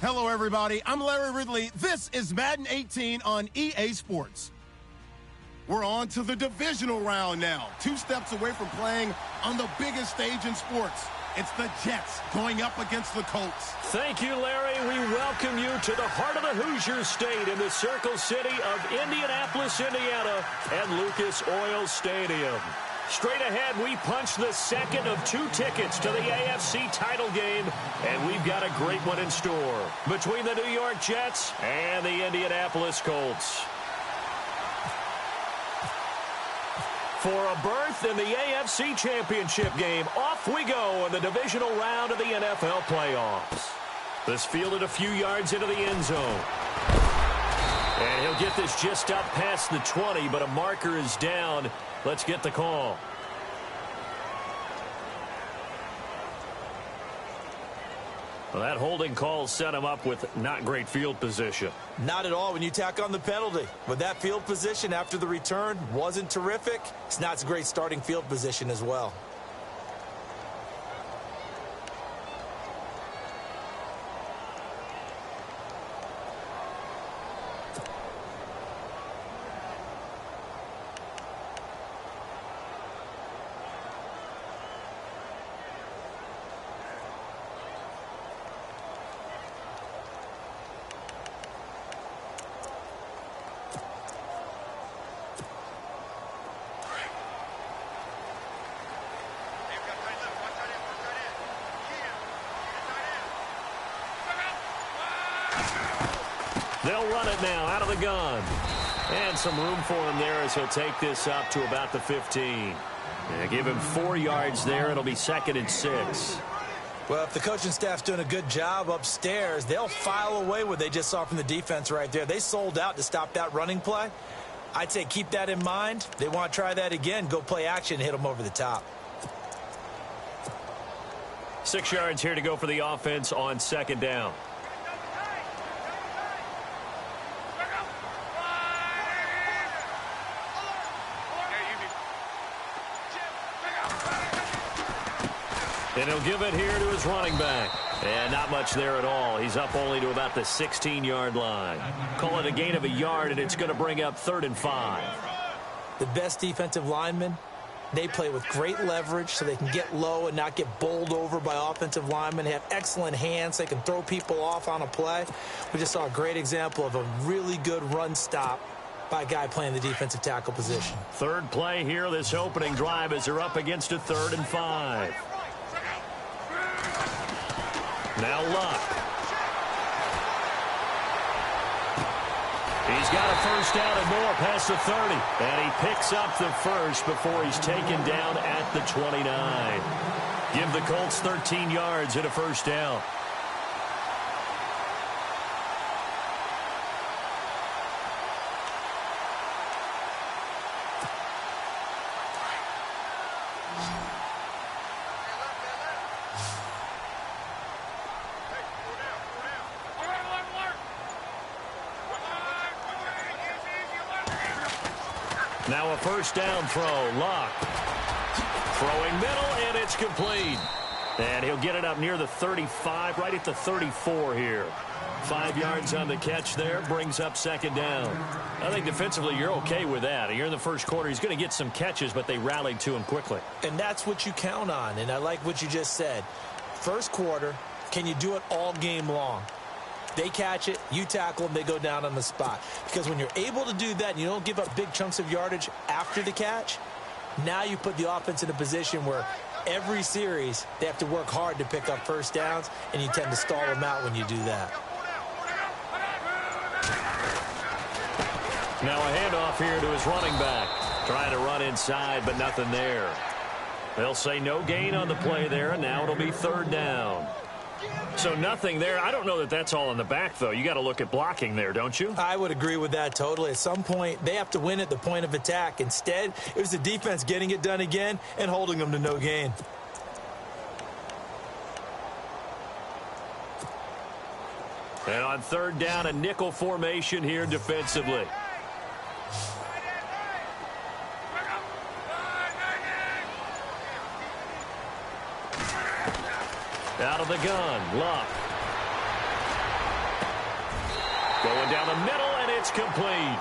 Hello, everybody. I'm Larry Ridley. This is Madden 18 on EA Sports. We're on to the divisional round now. 2 steps away from playing on the biggest stage in sports. It's the Jets going up against the Colts. Thank you, Larry. We welcome you to the heart of the Hoosier State in the Circle City of Indianapolis, Indiana, and Lucas Oil Stadium. Straight ahead, we punch the second of 2 tickets to the AFC title game, and we've got a great one in store between the New York Jets and the Indianapolis Colts. For a berth in the AFC Championship game, off we go in the divisional round of the NFL playoffs. This fielded a few yards into the end zone. And he'll get this just up past the 20, but a marker is down. Let's get the call. Well, that holding call set him up with not great field position. Not at all when you tack on the penalty. But that field position after the return wasn't terrific. It's not a great starting field position as well. They'll run it now out of the gun. And some room for him there as he'll take this up to about the 15. Yeah, give him 4 yards there. It'll be 2nd and 6. Well, if the coaching staff's doing a good job upstairs, they'll file away what they just saw from the defense right there. They sold out to stop that running play. I'd say keep that in mind. They want to try that again. Go play action, hit them over the top. 6 yards here to go for the offense on 2nd down. And he'll give it here to his running back. And not much there at all. He's up only to about the 16-yard line. Call it a gain of a yard, and it's going to bring up 3rd and 5. The best defensive linemen, they play with great leverage so they can get low and not get bowled over by offensive linemen. They have excellent hands. They can throw people off on a play. We just saw a great example of a really good run stop by a guy playing the defensive tackle position. 3rd play here, this opening drive, as they're up against a 3rd and 5. Now Luck. He's got a first down and more past the 30. And he picks up the first before he's taken down at the 29. Give the Colts 13 yards and a first down. Now a first down throw. Luck. Throwing middle, and it's complete. And he'll get it up near the 35, right at the 34 here. 5 yards on the catch there, brings up 2nd down. I think defensively you're okay with that. Here in the first quarter, he's going to get some catches, but they rallied to him quickly. And that's what you count on, and I like what you just said. First quarter, can you do it all game long? They catch it, you tackle them, they go down on the spot. Because when you're able to do that and you don't give up big chunks of yardage after the catch, now you put the offense in a position where every series they have to work hard to pick up first downs, and you tend to stall them out when you do that. Now a handoff here to his running back. Trying to run inside, but nothing there. They'll say no gain on the play there, and now it'll be 3rd down. So nothing there. I don't know that that's all in the back, though. You got to look at blocking there, don't you? I would agree with that totally. At some point, they have to win at the point of attack. Instead, it was the defense getting it done again and holding them to no gain. And on 3rd down, a nickel formation here defensively. Out of the gun, Luck. down the middle, and it's complete.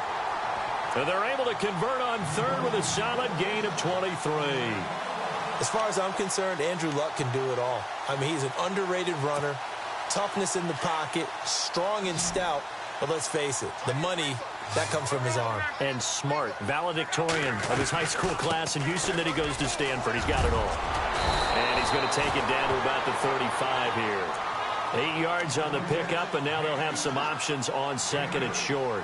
And they're able to convert on third with a solid gain of 23. As far as I'm concerned, Andrew Luck can do it all. I mean, he's an underrated runner, toughness in the pocket, strong and stout. But let's face it, the money, that comes from his arm. And smart, valedictorian of his high school class in Houston. Then he goes to Stanford. He's got it all. And he's going to take it down to about the 35 here. 8 yards on the pickup, and now they'll have some options on second and short.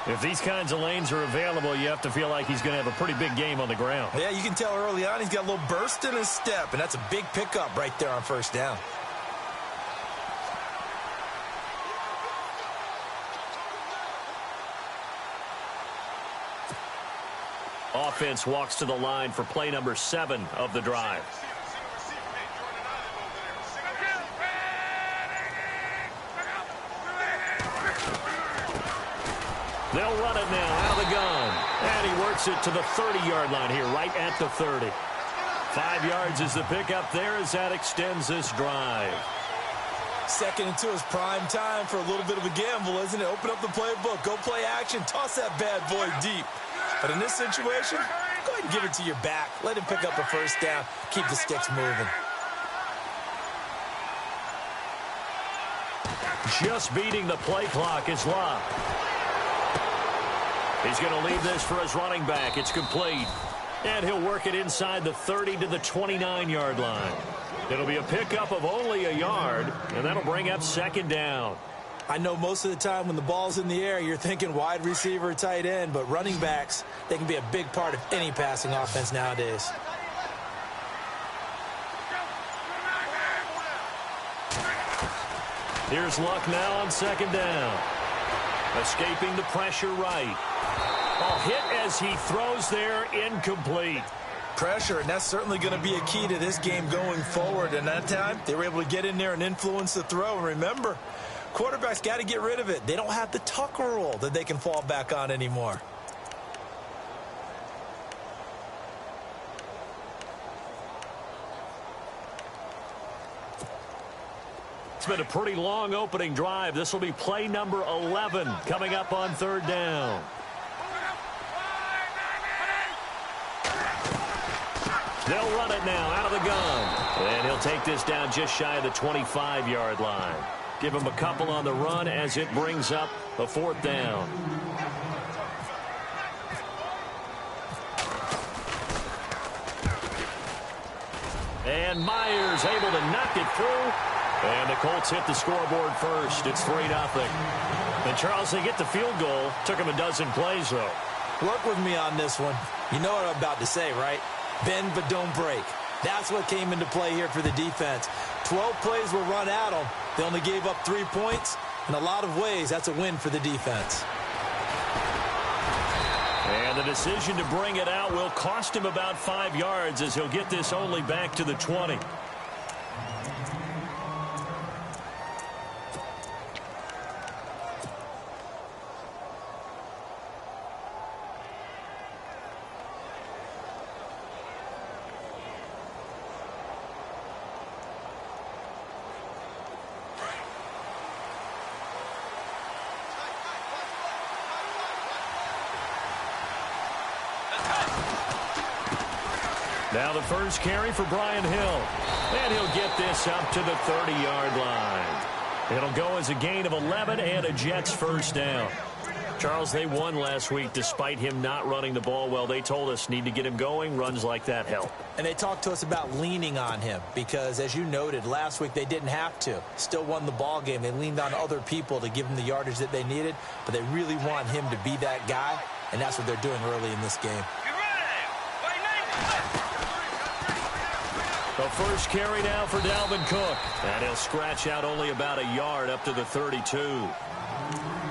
If these kinds of lanes are available, you have to feel like he's going to have a pretty big game on the ground. Yeah, you can tell early on he's got a little burst in his step, and that's a big pickup right there on first down. Offense walks to the line for play number 7 of the drive. They'll run it now out of the gun. And he works it to the 30-yard line here, right at the 30. 5 yards is the pickup there as that extends this drive. 2nd and 2 is prime time for a little bit of a gamble, isn't it? Open up the playbook, go play action, toss that bad boy deep. But in this situation, go ahead and give it to your back. Let him pick up a first down, keep the sticks moving. Just beating the play clock is Luck. He's going to leave this for his running back. It's complete. And he'll work it inside the 30 to the 29-yard line. It'll be a pickup of only a yard, and that'll bring up 2nd down. I know most of the time when the ball's in the air, you're thinking wide receiver, tight end, but running backs, they can be a big part of any passing offense nowadays. Here's Luck now on 2nd down. Escaping the pressure right. Oh, hit as he throws there, incomplete. Pressure, and that's certainly going to be a key to this game going forward. And that time, they were able to get in there and influence the throw. And remember, quarterbacks got to get rid of it. They don't have the Tucker rule that they can fall back on anymore. It's been a pretty long opening drive. This will be play number 11 coming up on 3rd down. They'll run it now out of the gun. And he'll take this down just shy of the 25-yard line. Give him a couple on the run as it brings up a 4th down. And Myers able to knock it through. And the Colts hit the scoreboard first. It's 3-0. And Charles, they get the field goal. Took him a dozen plays, though. Work with me on this one. You know what I'm about to say, right? Bend but don't break. That's what came into play here for the defense. 12 plays were run at them. They only gave up 3 points. In a lot of ways, that's a win for the defense. And the decision to bring it out will cost him about 5 yards as he'll get this only back to the 20. Now the first carry for Brian Hill. And he'll get this up to the 30-yard line. It'll go as a gain of 11 and a Jets first down. Charles, they won last week despite him not running the ball well. They told us need to get him going. Runs like that help. And they talked to us about leaning on him because, as you noted, last week they didn't have to. Still won the ball game. They leaned on other people to give them the yardage that they needed, but they really want him to be that guy, and that's what they're doing early in this game. The first carry now for Dalvin Cook. And he'll scratch out only about a yard up to the 32.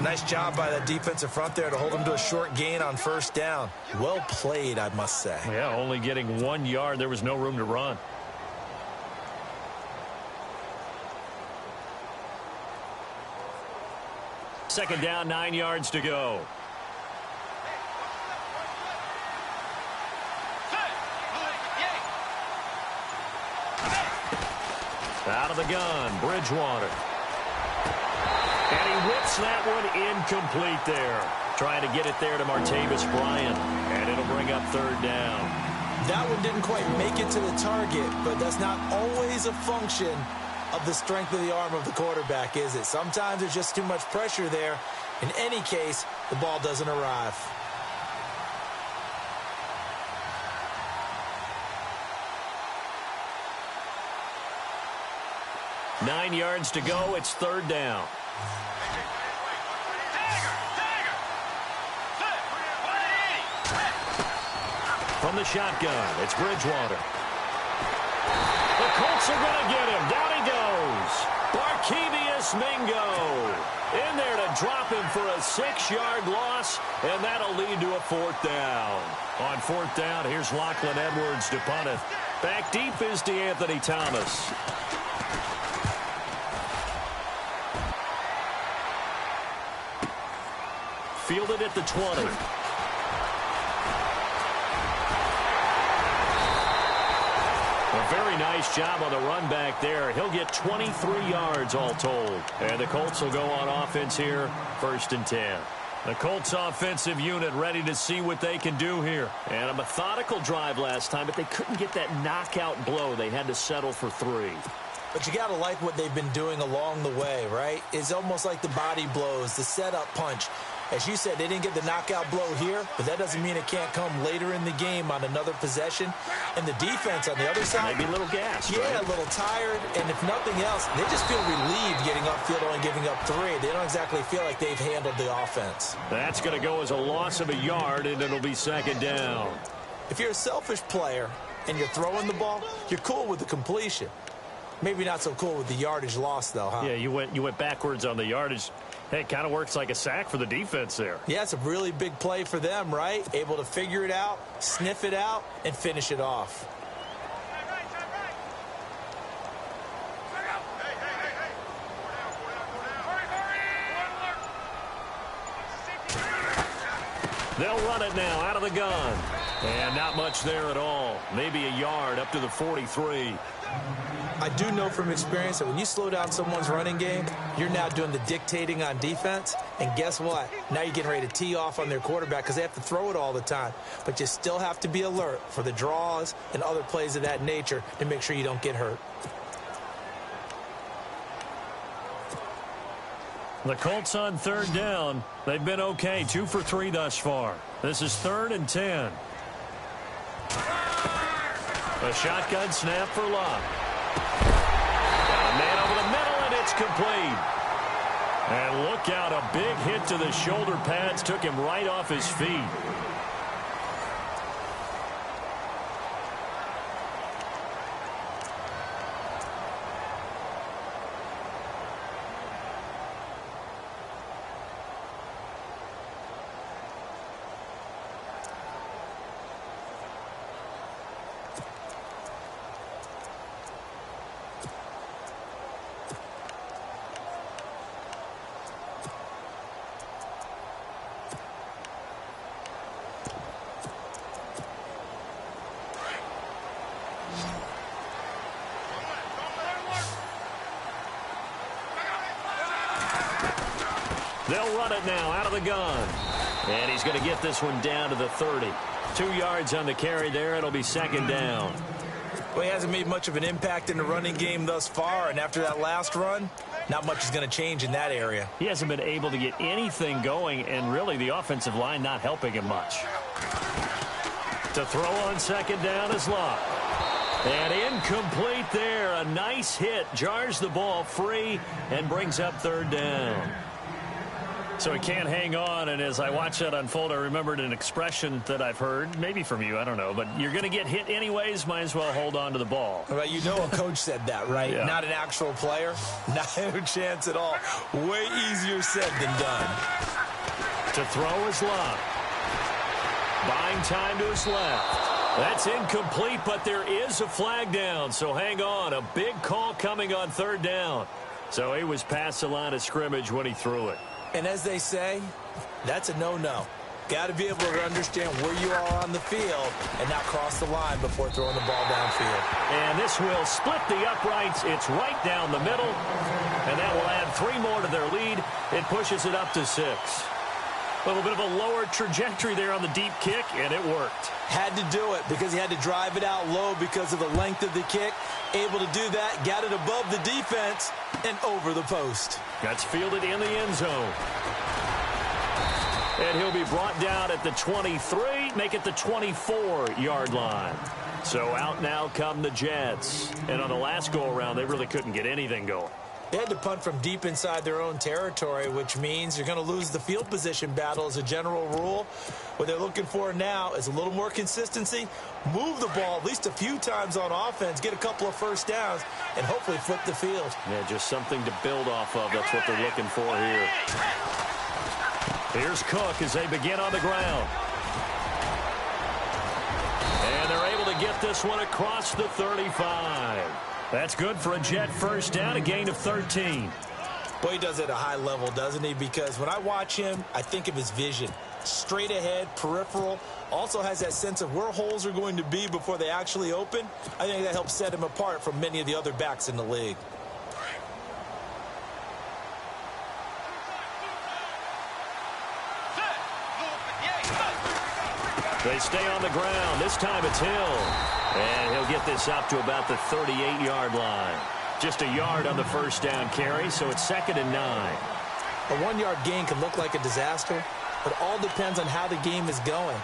Nice job by that defensive front there to hold him to a short gain on first down. Well played, I must say. Yeah, only getting 1 yard. There was no room to run. Second down, 9 yards to go. Out of the gun, Bridgewater. And he whips that one incomplete there. Trying to get it there to Martavis Bryant. And it'll bring up third down. That one didn't quite make it to the target, but that's not always a function of the strength of the arm of the quarterback, is it? Sometimes there's just too much pressure there. In any case, the ball doesn't arrive. Nine yards to go. It's third down. From the shotgun, it's Bridgewater. The Colts are going to get him. Down he goes. Barkevious Mingo in there to drop him for a 6-yard loss, and that'll lead to a fourth down. On fourth down, here's Lachlan Edwards to punt it. Back deep is DeAnthony Thomas. Fielded at the 20. A very nice job on the run back there. He'll get 23 yards all told. And the Colts will go on offense here, 1st and 10. The Colts offensive unit ready to see what they can do here. And a methodical drive last time, but they couldn't get that knockout blow. They had to settle for 3. But you got to like what they've been doing along the way, right? It's almost like the body blows, the setup punch. As you said, they didn't get the knockout blow here, but that doesn't mean it can't come later in the game on another possession. And the defense on the other side, maybe a little gassed. Yeah, right? A little tired. And if nothing else, they just feel relieved getting upfield, only giving up 3. They don't exactly feel like they've handled the offense. That's going to go as a loss of a yard, and it'll be second down. If you're a selfish player and you're throwing the ball, you're cool with the completion. Maybe not so cool with the yardage loss, though, huh? Yeah, you went backwards on the yardage. Hey, it kind of works like a sack for the defense there. Yeah, it's a really big play for them, right? Able to figure it out, sniff it out, and finish it off. They'll run it now out of the gun. And not much there at all. Maybe a yard up to the 43. I do know from experience that when you slow down someone's running game, you're now doing the dictating on defense. And guess what? Now you're getting ready to tee off on their quarterback because they have to throw it all the time. But you still have to be alert for the draws and other plays of that nature to make sure you don't get hurt. The Colts on third down. They've been okay, 2 for 3 thus far. This is 3rd and 10. A shotgun snap for Locke. A man over the middle, and it's complete. And look out, a big hit to the shoulder pads took him right off his feet. They'll run it now out of the gun. And he's going to get this one down to the 30. 2 yards on the carry there. It'll be second down. Well, he hasn't made much of an impact in the running game thus far. And after that last run, not much is going to change in that area. He hasn't been able to get anything going. And really the offensive line not helping him much. To throw on second down is Locke. And incomplete there. A nice hit. Jars the ball free and brings up third down. So he can't hang on, and as I watch that unfold, I remembered an expression that I've heard, maybe from you, I don't know, but you're going to get hit anyways, might as well hold on to the ball. Well, you know a coach said that, right? Yeah. Not an actual player. Not a chance at all. Way easier said than done. To throw is Locke. Buying time to his left. That's incomplete, but there is a flag down, so hang on. A big call coming on third down. So he was past the line of scrimmage when he threw it. And as they say, that's a no-no. Got to be able to understand where you are on the field and not cross the line before throwing the ball downfield. And this will split the uprights. It's right down the middle. And that will add 3 more to their lead. It pushes it up to 6. A little bit of a lower trajectory there on the deep kick, and it worked. Had to do it because he had to drive it out low because of the length of the kick. Able to do that, got it above the defense and over the post. That's fielded in the end zone. And he'll be brought down at the 23, make it the 24-yard line. So out now come the Jets. And on the last go-around, they really couldn't get anything going. They had to punt from deep inside their own territory, which means you're going to lose the field position battle as a general rule. What they're looking for now is a little more consistency, move the ball at least a few times on offense, get a couple of first downs, and hopefully flip the field. Yeah, just something to build off of. That's what they're looking for here. Here's Cook as they begin on the ground. And they're able to get this one across the 35. That's good for a Jet first down, a gain of 13. Boy, he does it at a high level, doesn't he? Because when I watch him, I think of his vision. Straight ahead, peripheral. Also has that sense of where holes are going to be before they actually open. I think that helps set him apart from many of the other backs in the league. They stay on the ground. This time it's Hill. And he'll get this up to about the 38-yard line. Just a yard on the first down carry, so it's 2nd and 9. A 1-yard gain can look like a disaster, but it all depends on how the game is going.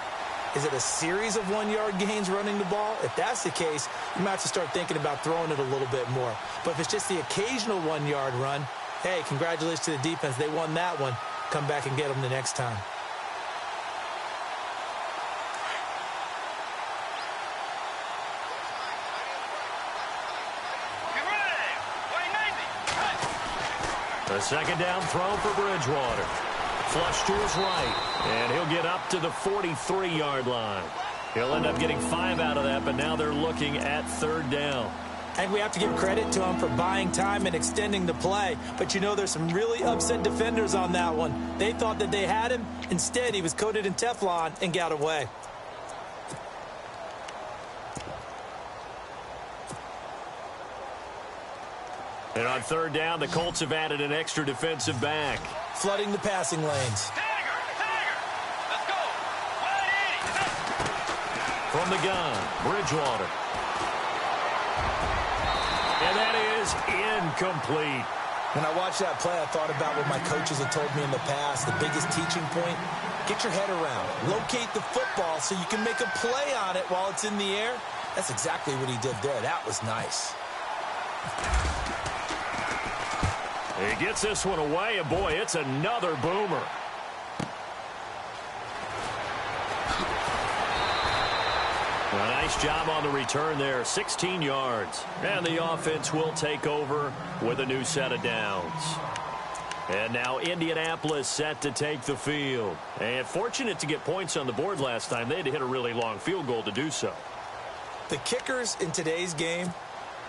Is it a series of 1-yard gains running the ball? If that's the case, you might have to start thinking about throwing it a little bit more. But if it's just the occasional 1-yard run, hey, congratulations to the defense. They won that one. Come back and get them the next time. A second down throw for Bridgewater. Flush to his right, and he'll get up to the 43-yard line. He'll end up getting 5 out of that, but now they're looking at 3rd down. And we have to give credit to him for buying time and extending the play. But, you know, there's some really upset defenders on that one. They thought that they had him. Instead, he was coated in Teflon and got away. And on 3rd down, the Colts have added an extra defensive back. Flooding the passing lanes. Let's go. From the gun, Bridgewater. And that is incomplete. When I watched that play, I thought about what my coaches had told me in the past. The biggest teaching point, get your head around. Locate the football so you can make a play on it while it's in the air. That's exactly what he did there. That was nice. He gets this one away, and boy, it's another boomer. A nice job on the return there, 16 yards. And the offense will take over with a new set of downs. And now Indianapolis set to take the field. And fortunate to get points on the board last time. They had to hit a really long field goal to do so. The kickers in today's game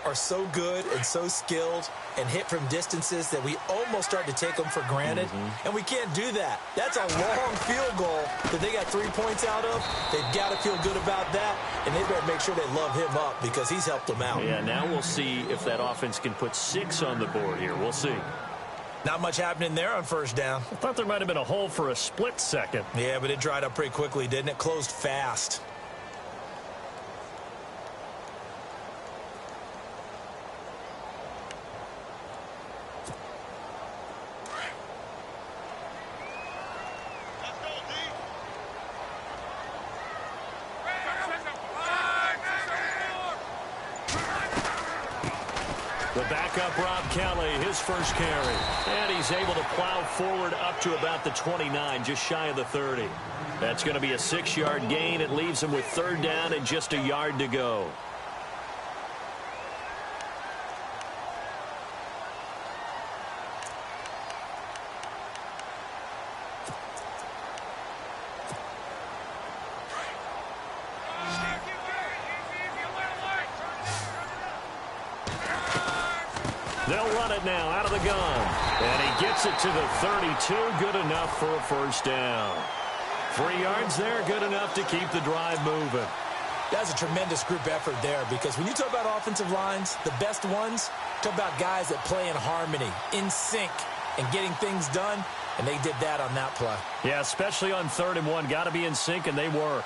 are so good and so skilled and hit from distances that we almost start to take them for granted. And we can't do that. That's a long field goal that they got 3 points out of. They've got to feel good about that, and they better make sure they love him up because he's helped them out. Yeah, now we'll see if that offense can put 6 on the board here. We'll see. Not much happening there on 1st down. I thought there might have been a hole for a split second. Yeah, but it dried up pretty quickly, didn't it? Closed fast. The backup, Rob Kelly, his first carry. And he's able to plow forward up to about the 29, just shy of the 30. That's going to be a 6-yard gain. It leaves him with 3rd down and just a yard to go. They'll run it now out of the gun. And he gets it to the 32. Good enough for a 1st down. 3 yards there, good enough to keep the drive moving. That's a tremendous group effort there, because when you talk about offensive lines, the best ones, talk about guys that play in harmony, in sync, and getting things done, and they did that on that play. Yeah, especially on 3rd and 1. Got to be in sync, and they were.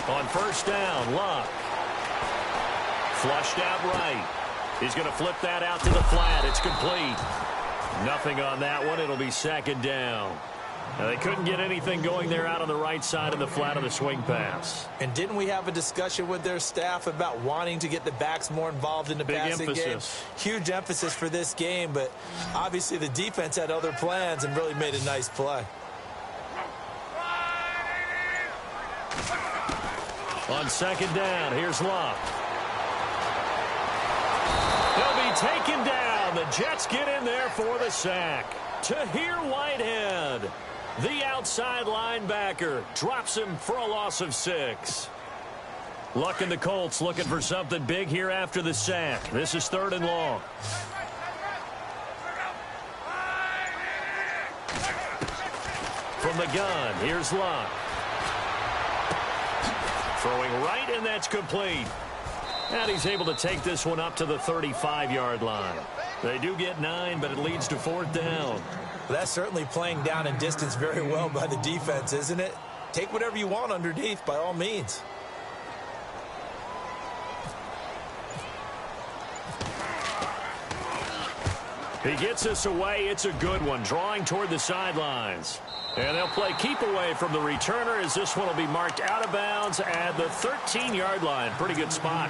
On 1st down, Luck. Flushed out right. He's going to flip that out to the flat. It's complete. Nothing on that one. It'll be 2nd down. Now, they couldn't get anything going there out on the right side of the flat of the swing pass. And didn't we have a discussion with their staff about wanting to get the backs more involved in the passing game? Huge emphasis for this game, but obviously the defense had other plans and really made a nice play. On 2nd down, here's Luck. He'll be taken down. The Jets get in there for the sack. Tahir Whitehead, the outside linebacker, drops him for a loss of 6. Luck and the Colts looking for something big here after the sack. This is 3rd and long. From the gun, here's Luck. Throwing right, and that's complete. And he's able to take this one up to the 35-yard line. They do get 9, but it leads to 4th down. Well, that's certainly playing down in distance very well by the defense, isn't it? Take whatever you want underneath, by all means. He gets us away. It's a good one, drawing toward the sidelines. And they'll play keep away from the returner, as this one will be marked out of bounds at the 13-yard line. Pretty good spot.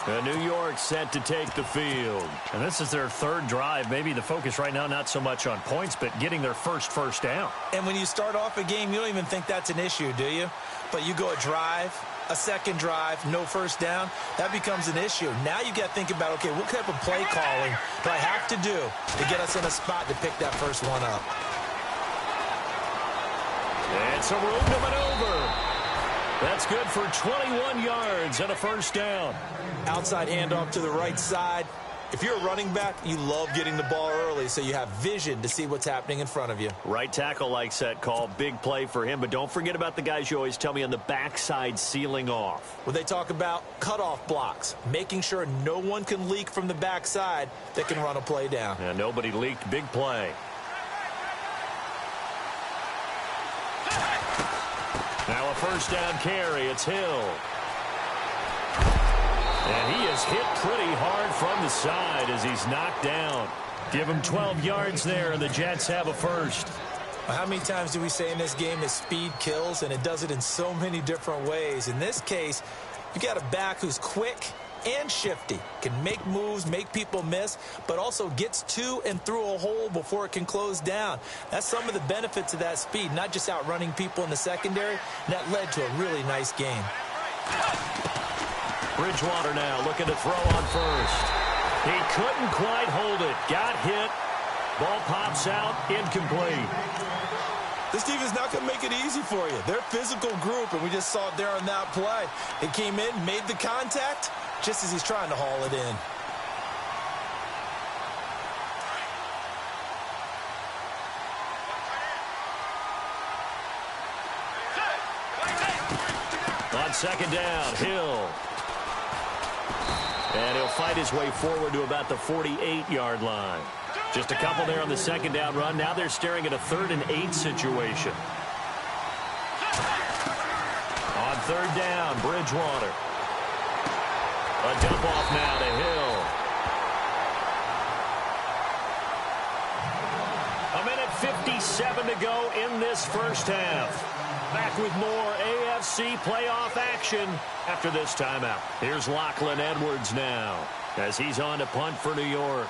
And New York set to take the field. And this is their 3rd drive. Maybe the focus right now not so much on points, but getting their first down. And when you start off a game, you don't even think that's an issue, do you? But you go a drive, a 2nd drive, no 1st down, that becomes an issue. Now you got to think about, okay, what type of play calling do I have to do to get us in a spot to pick that first one up? And some room to maneuver. That's good for 21 yards and a 1st down. Outside handoff to the right side. If you're a running back, you love getting the ball early so you have vision to see what's happening in front of you. Right tackle likes that call. Big play for him. But don't forget about the guys you always tell me on the backside sealing off. Well, they talk about cutoff blocks, making sure no one can leak from the backside that can run a play down. Yeah, nobody leaked. Big play. Now a 1st down carry. It's Hill. And he is hit pretty hard from the side as he's knocked down. Give him 12 yards there, and the Jets have a 1st. Well, how many times do we say in this game that speed kills, and it does it in so many different ways? In this case, you got a back who's quick and shifty, can make moves, make people miss, but also gets to and through a hole before it can close down. That's some of the benefits of that speed, not just outrunning people in the secondary, and that led to a really nice game. Bridgewater now looking to throw on 1st. He couldn't quite hold it. Got hit. Ball pops out. Incomplete. This defense is not going to make it easy for you. They're a physical group, and we just saw it there on that play. It came in, made the contact, just as he's trying to haul it in. On 2nd down, Hill. And he'll fight his way forward to about the 48-yard line. Just a couple there on the 2nd down run. Now they're staring at a 3rd and 8 situation. On 3rd down, Bridgewater. A dump off now to Hill. A minute 57 to go in this 1st half. Back with more AFC playoff action after this timeout. Here's Lachlan Edwards now as he's on to punt for New York.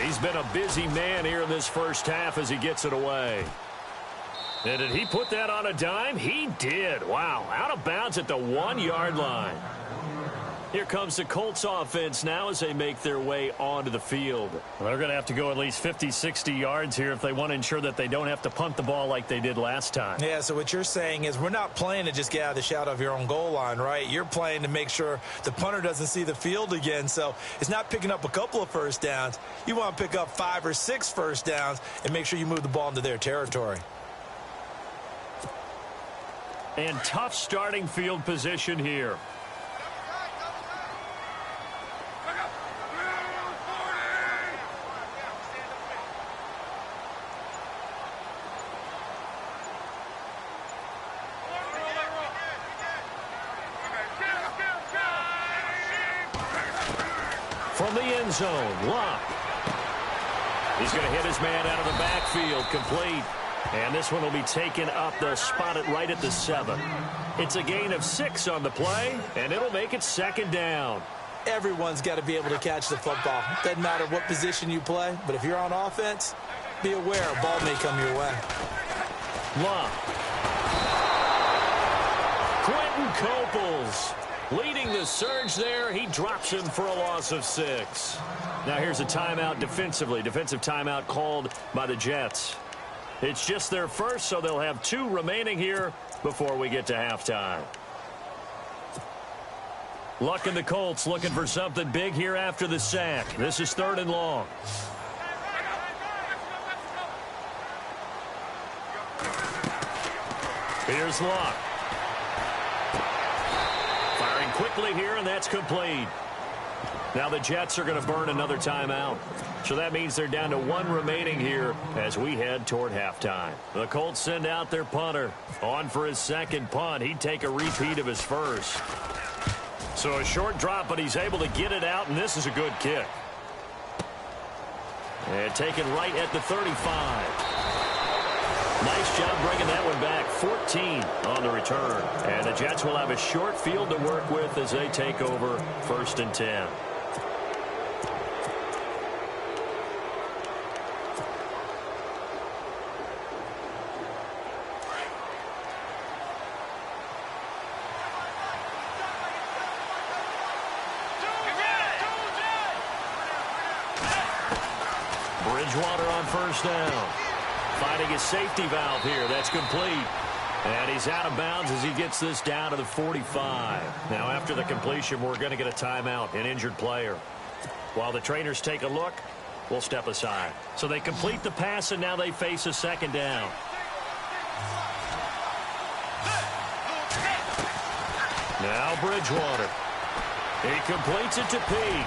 He's been a busy man here in this first half as he gets it away. And did he put that on a dime? He did. Wow, out of bounds at the 1-yard line. Here comes the Colts offense now as they make their way onto the field. Well, they're going to have to go at least 50, 60 yards here if they want to ensure that they don't have to punt the ball like they did last time. Yeah, so what you're saying is we're not playing to just get out of the shadow of your own goal line, right? You're playing to make sure the punter doesn't see the field again. So it's not picking up a couple of first downs. You want to pick up 5 or 6 first downs and make sure you move the ball into their territory. And tough starting field position here. From the end zone, Locke. He's going to hit his man out of the backfield, complete. And this one will be taken up. They'll spot it right at the 7. It's a gain of 6 on the play, and it'll make it 2nd down. Everyone's got to be able to catch the football. Doesn't matter what position you play, but if you're on offense, be aware a ball may come your way. Locke. Quentin Coples leading the surge there. He drops him for a loss of 6. Now here's a timeout defensively. Defensive timeout called by the Jets. It's just their first, so they'll have 2 remaining here before we get to halftime. Luck and the Colts looking for something big here after the sack. This is 3rd and long. Here's Luck. Firing quickly here, and that's complete. Now the Jets are going to burn another timeout. So that means they're down to 1 remaining here as we head toward halftime. The Colts send out their punter. On for his 2nd punt. He'd take a repeat of his first. So a short drop, but he's able to get it out, and this is a good kick. And taken right at the 35. Nice job bringing that one back. 14 on the return. And the Jets will have a short field to work with as they take over 1st and 10. Bridgewater on 1st down. Finding his safety valve here. That's complete. And he's out of bounds as he gets this down to the 45. Now after the completion, we're going to get a timeout, an injured player. While the trainers take a look, we'll step aside. So they complete the pass, and now they face a 2nd down. Now Bridgewater. He completes it to Peake.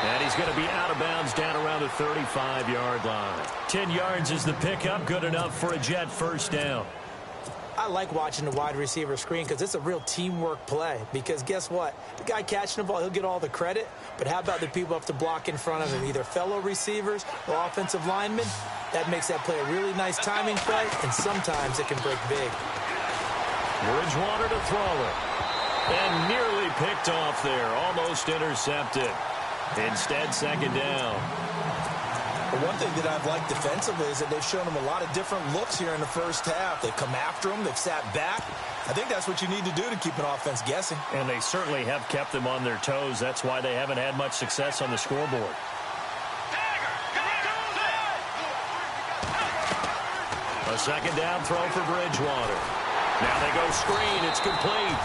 And he's going to be out of bounds down around the 35-yard line. 10 yards is the pickup. Good enough for a Jet 1st down. I like watching the wide receiver screen because it's a real teamwork play. Because guess what? The guy catching the ball, he'll get all the credit. But how about the people up to block in front of him, either fellow receivers or offensive linemen? That makes that play a really nice timing play, and sometimes it can break big. Bridgewater to throw it. And nearly picked off there. Almost intercepted. Instead, 2nd down. One thing that I've liked defensively is that they've shown him a lot of different looks here in the first half. They've come after him. They've sat back. I think that's what you need to do to keep an offense guessing. And they certainly have kept them on their toes. That's why they haven't had much success on the scoreboard. A 2nd down throw for Bridgewater. Now they go screen. It's complete.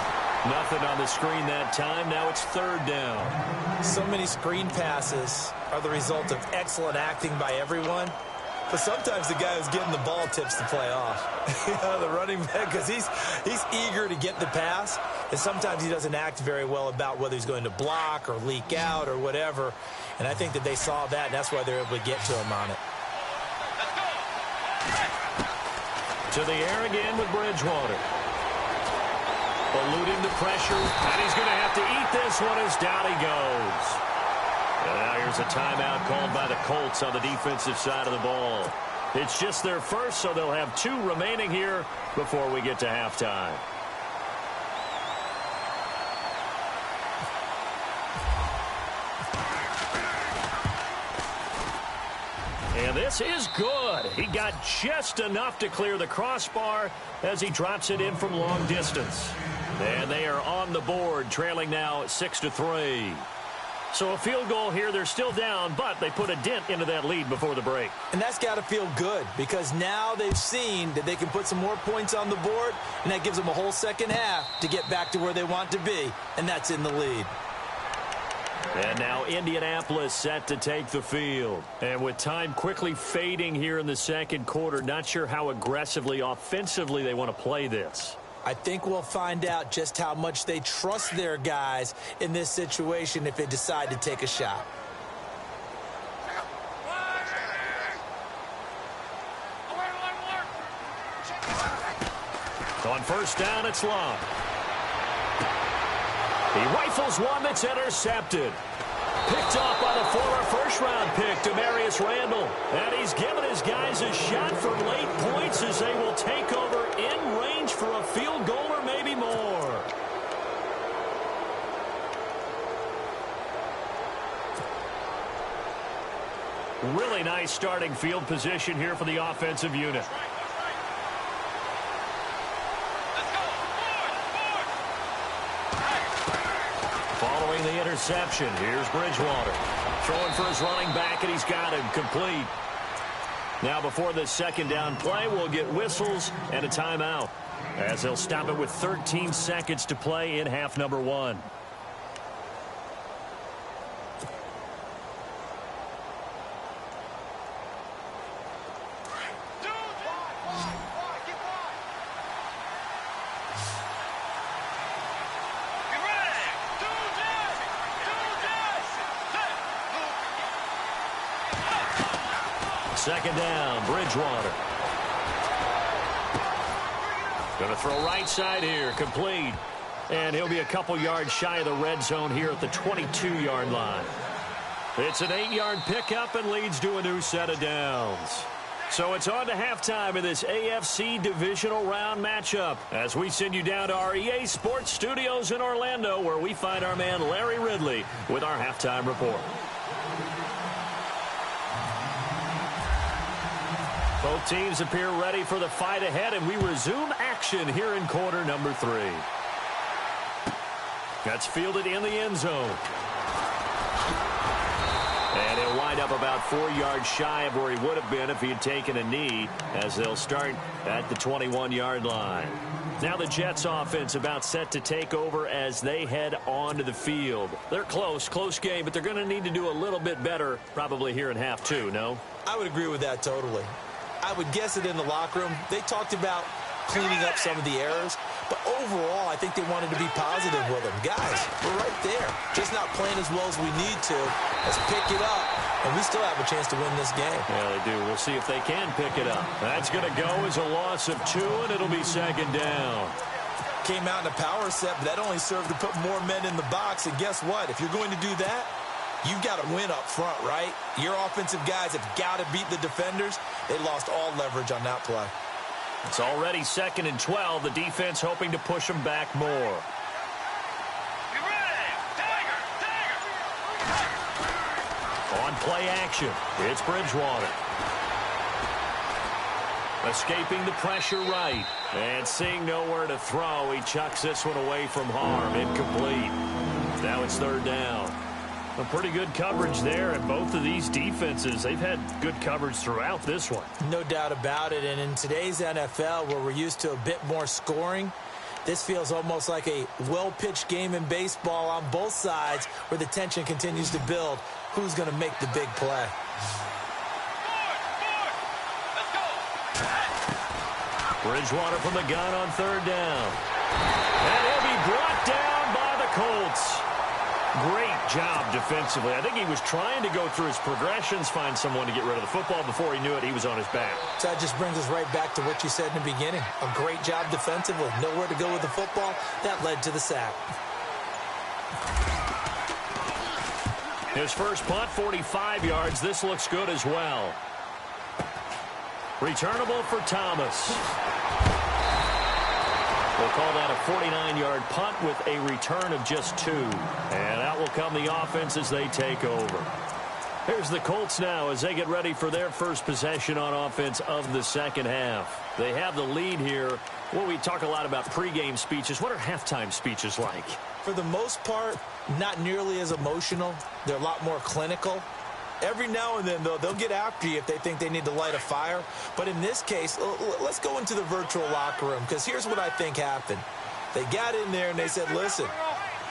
Nothing on the screen that time. Now it's 3rd down. So many screen passes are the result of excellent acting by everyone. But sometimes the guy who's getting the ball tips the play off. The running back, because he's eager to get the pass. And sometimes he doesn't act very well about whether he's going to block or leak out or whatever. And I think that they saw that, and that's why they're able to get to him on it. To the air again with Bridgewater. Eluding the pressure, and he's going to have to eat this one as down he goes. And now here's a timeout called by the Colts on the defensive side of the ball. It's just their first, so they'll have 2 remaining here before we get to halftime. And this is good. He got just enough to clear the crossbar as he drops it in from long distance. And they are on the board, trailing now 6-3. So a field goal here, they're still down, but they put a dent into that lead before the break. And that's got to feel good because now they've seen that they can put some more points on the board, and that gives them a whole second half to get back to where they want to be, and that's in the lead. And now Indianapolis set to take the field. And with time quickly fading here in the second quarter, not sure how aggressively, offensively they want to play this. I think we'll find out just how much they trust their guys in this situation if they decide to take a shot. On first down, it's Long. He rifles one that's intercepted. Picked off by the former first-round pick, Demarius Randall. And he's given his guys a shot for late points as they will take over in range for a field goal or maybe more. Really nice starting field position here for the offensive unit. Following the interception, here's Bridgewater. Throwing for his running back, and he's got him complete. Now before this second down play, we'll get whistles and a timeout, as they'll stop it with 13 seconds to play in half number 1. Second down, Bridgewater. Going to throw right side here, complete. And he'll be a couple yards shy of the red zone here at the 22-yard line. It's an 8-yard pickup and leads to a new set of downs. So it's on to halftime in this AFC divisional round matchup as we send you down to our EA Sports Studios in Orlando, where we find our man Larry Ridley with our halftime report. Both teams appear ready for the fight ahead, and we resume action here in quarter number 3. That's fielded in the end zone. And he'll wind up about 4 yards shy of where he would have been if he had taken a knee, as they'll start at the 21-yard line. Now the Jets offense about set to take over as they head onto the field. They're close game, but they're going to need to do a little bit better probably here in half 2, no? I would agree with that totally. I would guess it in the locker room. They talked about cleaning up some of the errors, but overall, I think they wanted to be positive with them. Guys, we're right there. Just not playing as well as we need to. Let's pick it up, and we still have a chance to win this game. Yeah, they do. We'll see if they can pick it up. That's going to go as a loss of 2, and it'll be second down. Came out in a power set, but that only served to put more men in the box, and guess what? If you're going to do that, you've got to win up front, right? Your offensive guys have got to beat the defenders. They lost all leverage on that play. It's already second and 12. The defense hoping to push them back more. On play action, it's Bridgewater. Escaping the pressure right. And seeing nowhere to throw, he chucks this one away from harm. Incomplete. Now it's third down. A pretty good coverage there, and both of these defenses, they've had good coverage throughout this one. No doubt about it, and in today's NFL, where we're used to a bit more scoring, this feels almost like a well-pitched game in baseball on both sides where the tension continues to build. Who's going to make the big play? Bridgewater from the gun on third down. And he'll be brought down by the Colts. Great job defensively. I think he was trying to go through his progressions, find someone to get rid of the football. Before he knew it, he was on his back. So that just brings us right back to what you said in the beginning. A great job defensively. Nowhere to go with the football. That led to the sack. His first punt, 45 yards. This looks good as well. Returnable for Thomas. We'll call that a 49-yard punt with a return of just 2. And out will come the offense as they take over. Here's the Colts now as they get ready for their first possession on offense of the second half. They have the lead here. Well, we talk a lot about pregame speeches. What are halftime speeches like? For the most part, not nearly as emotional. They're a lot more clinical. Every now and then, though, they'll get after you if they think they need to light a fire. But in this case, let's go into the virtual locker room, because here's what I think happened. They got in there and they said, listen,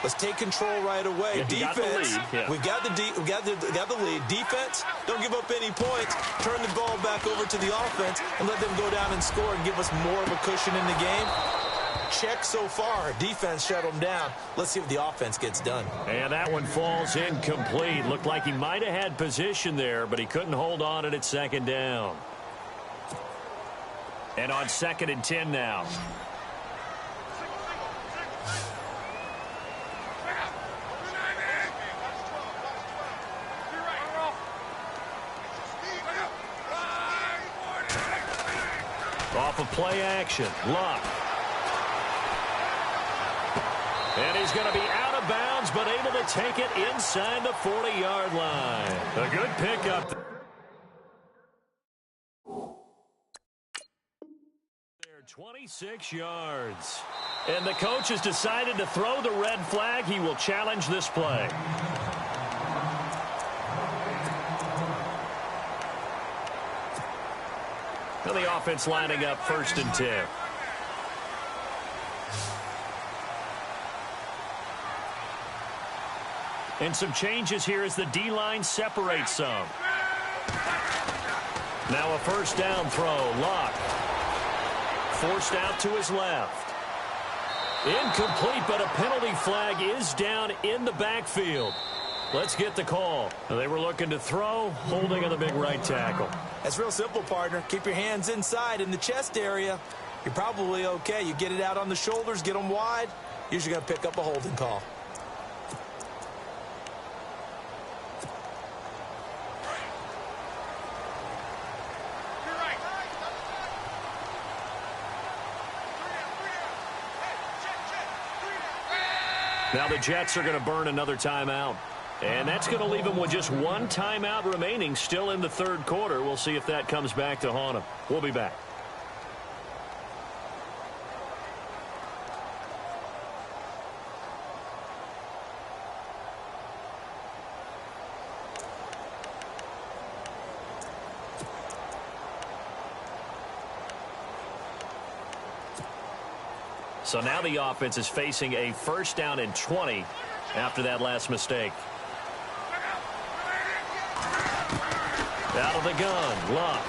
let's take control right away. Yeah, Defense, we got the lead. Defense, don't give up any points. Turn the ball back over to the offense and let them go down and score and give us more of a cushion in the game. Check so far. Defense shut them down. Let's see if the offense gets done. And that one falls incomplete. Looked like he might have had position there, but he couldn't hold on at second down. And on 2nd and 10 now. Off of play action. Luck. And he's going to be out of bounds, but able to take it inside the 40-yard line. A good pickup. There, 26 yards. And the coach has decided to throw the red flag. He will challenge this play. Now the offense lining up 1st and 10. And some changes here as the D-line separates some. Now a 1st down throw. Luck. Forced out to his left. Incomplete, but a penalty flag is down in the backfield. Let's get the call. They were looking to throw, holding on the big right tackle. That's real simple, partner. Keep your hands inside in the chest area. You're probably okay. You get it out on the shoulders, get them wide. Usually going to pick up a holding call. Now the Jets are going to burn another timeout. And that's going to leave them with just one timeout remaining still in the 3rd quarter. We'll see if that comes back to haunt them. We'll be back. So now the offense is facing a 1st down and 20 after that last mistake. Out of the gun, Luck.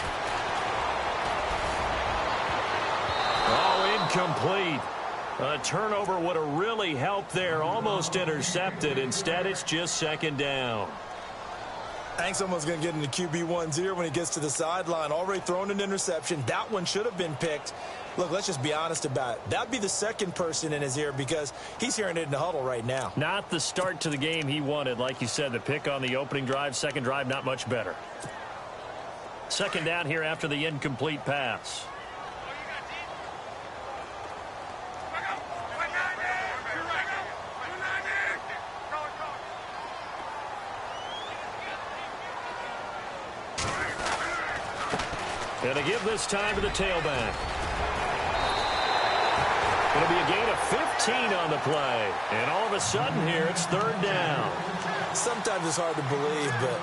Oh, incomplete. A turnover would have really helped there. Almost intercepted. Instead, it's just 2nd down. I think someone's going to get into QB1-0 when he gets to the sideline. Already thrown an interception. That one should have been picked. Look, let's just be honest about it. That'd be the 2nd person in his ear because he's hearing it in the huddle right now. Not the start to the game he wanted. Like you said, the pick on the opening drive, 2nd drive, not much better. 2nd down here after the incomplete pass. And to give this time to the tailback. Going to be a gain of 15 on the play. And all of a sudden here, it's 3rd down. Sometimes it's hard to believe, but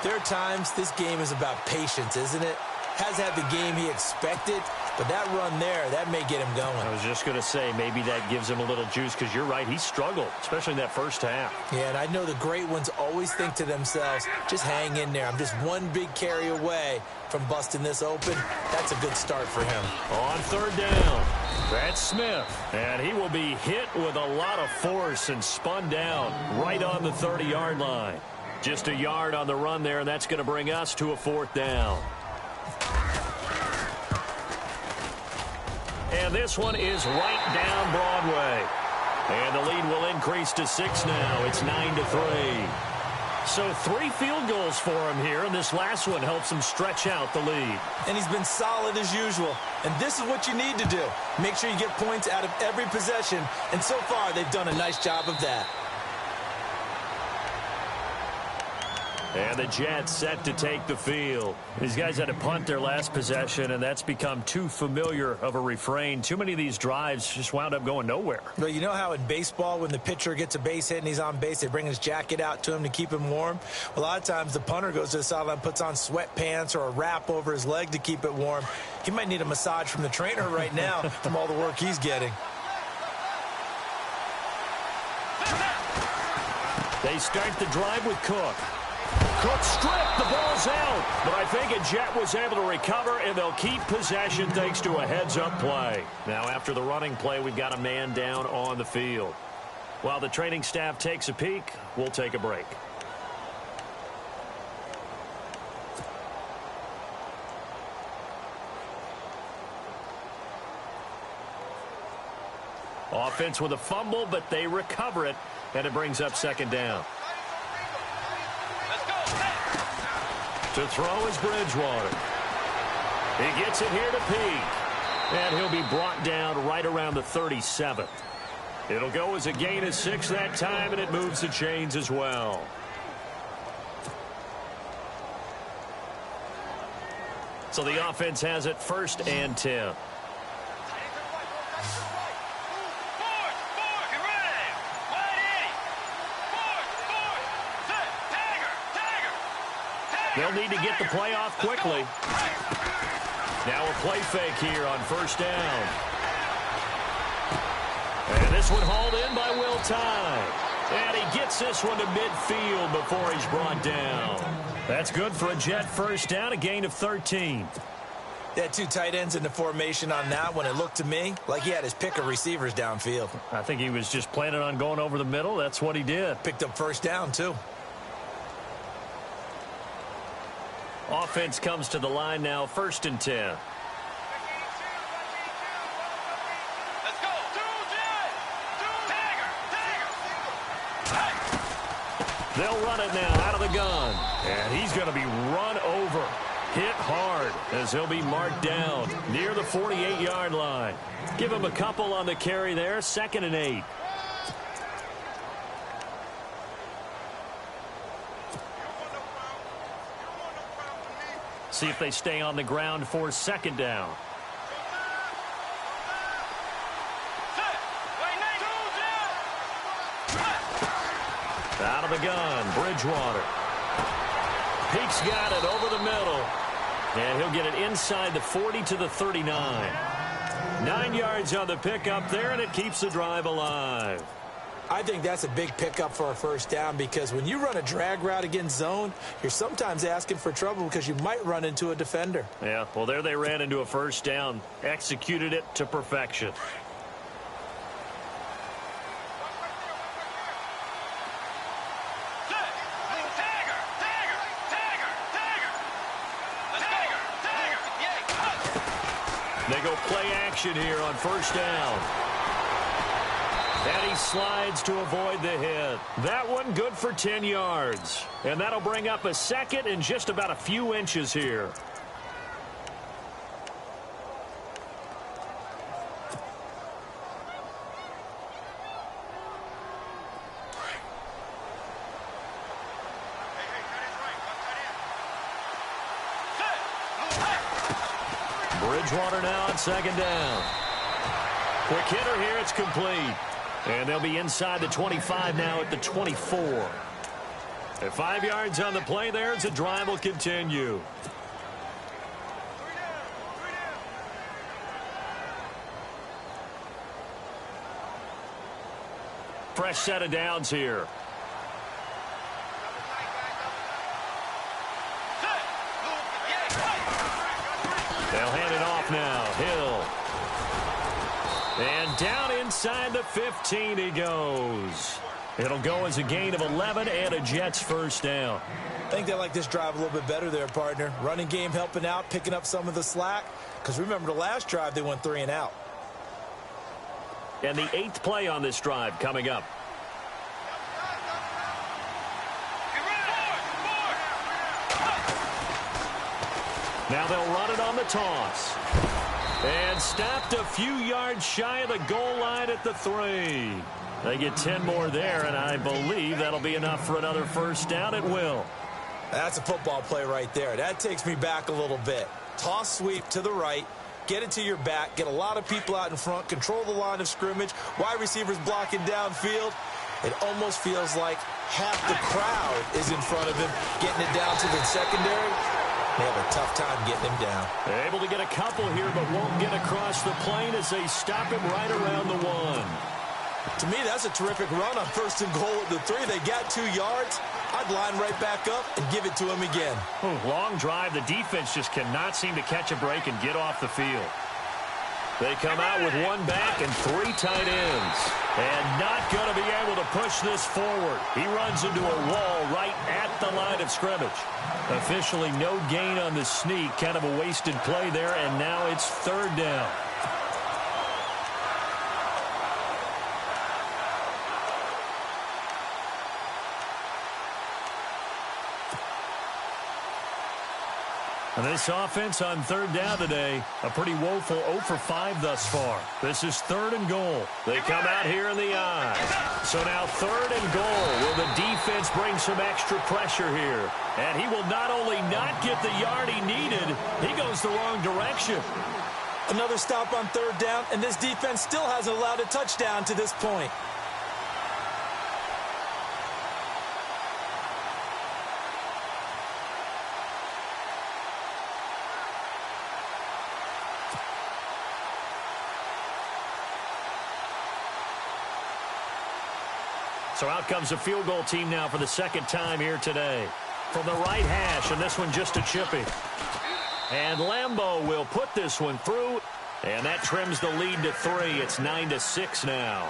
there are times this game is about patience, isn't it? Has had the game he expected, but that run there, that may get him going. I was just going to say, maybe that gives him a little juice because you're right, he struggled, especially in that 1st half. Yeah, and I know the great ones always think to themselves, just hang in there. I'm just one big carry away from busting this open. That's a good start for him. On 3rd down, that's Smith. And he will be hit with a lot of force and spun down right on the 30-yard line. Just a yard on the run there, and that's going to bring us to a 4th down. And this one is right down Broadway. And the lead will increase to 6 now. It's 9-3. So 3 field goals for him here, and this last one helps him stretch out the lead. And he's been solid as usual. And this is what you need to do. Make sure you get points out of every possession. And so far, they've done a nice job of that. And the Jets set to take the field. These guys had to punt their last possession, and that's become too familiar of a refrain. Too many of these drives just wound up going nowhere. But you know how in baseball, when the pitcher gets a base hit and he's on base, they bring his jacket out to him to keep him warm? A lot of times the punter goes to the sideline, puts on sweatpants or a wrap over his leg to keep it warm. He might need a massage from the trainer right now from all the work he's getting. They start the drive with Cook. Cook stripped, the ball's out, but I think a Jet was able to recover, and they'll keep possession thanks to a heads-up play. Now, after the running play, we've got a man down on the field. While the training staff takes a peek, we'll take a break. Offense with a fumble, but they recover it, and it brings up second down. To throw is Bridgewater. He gets it here to Peak. And he'll be brought down right around the 37th. It'll go as a gain of 6 that time, and it moves the chains as well. So the offense has it 1st and 10. They'll need to get the play off quickly. Now a play fake here on 1st down. And this one hauled in by Will Tye. And he gets this one to midfield before he's brought down. That's good for a Jet 1st down, a gain of 13. They had 2 tight ends in the formation on that one. It looked to me like he had his pick of receivers downfield. I think he was just planning on going over the middle. That's what he did. Picked up 1st down, too. Offense comes to the line now, 1st and 10. Let's go. They'll run it now out of the gun. And he's going to be run over. Hit hard as he'll be marked down near the 48-yard line. Give him a couple on the carry there, 2nd and 8. See if they stay on the ground for 2nd down. Out of the gun, Bridgewater. Peak's got it over the middle. And he'll get it inside the 40 to the 39. 9 yards on the pickup there, and it keeps the drive alive. I think that's a big pickup for a 1st down, because when you run a drag route against zone, you're sometimes asking for trouble because you might run into a defender. Yeah, well, there they ran into a 1st down. Executed it to perfection. They go play action here on 1st down. And he slides to avoid the hit. That one good for 10 yards. And that'll bring up a 2nd and just about a few inches here. Bridgewater now on 2nd down. Quick hitter here, it's complete. And they'll be inside the 25 now at the 24. At 5 yards on the play there as the drive will continue. Fresh set of downs here. They'll hand it off now. Hill. And down inside the 15 he goes. It'll go as a gain of 11 and a Jets 1st down. I think they like this drive a little bit better there, partner. Running game helping out, picking up some of the slack. Because remember the last drive, they went 3 and out. And the 8th play on this drive coming up. Now they'll run it on the toss. And stopped a few yards shy of the goal line at the 3. They get 10 more there, and I believe that'll be enough for another 1st down. It will. That's a football play right there. That takes me back a little bit. Toss sweep to the right. Get it to your back. Get a lot of people out in front. Control the line of scrimmage. Wide receivers blocking downfield. It almost feels like half the crowd is in front of him, getting it down to the secondary. They have a tough time getting him down. They're able to get a couple here, but won't get across the plane as they stop him right around the 1. To me, that's a terrific run on 1st and goal at the 3. They got 2 yards. I'd line right back up and give it to him again. Long drive. The defense just cannot seem to catch a break and get off the field. They come out with 1 back and 3 tight ends. And not going to be able to push this forward. He runs into a wall right at the line of scrimmage. Officially no gain on the sneak. Kind of a wasted play there, and now it's 3rd down. And this offense on 3rd down today, a pretty woeful 0 for 5 thus far. This is 3rd and goal. They come out here in the I. So now 3rd and goal. Will the defense bring some extra pressure here? And he will not only not get the yard he needed, he goes the wrong direction. Another stop on 3rd down, and this defense still hasn't allowed a touchdown to this point. So out comes a field goal team now for the 2nd time here today. From the right hash, and this one just a chippy. And Lambeau will put this one through, and that trims the lead to 3. It's 9-6 now.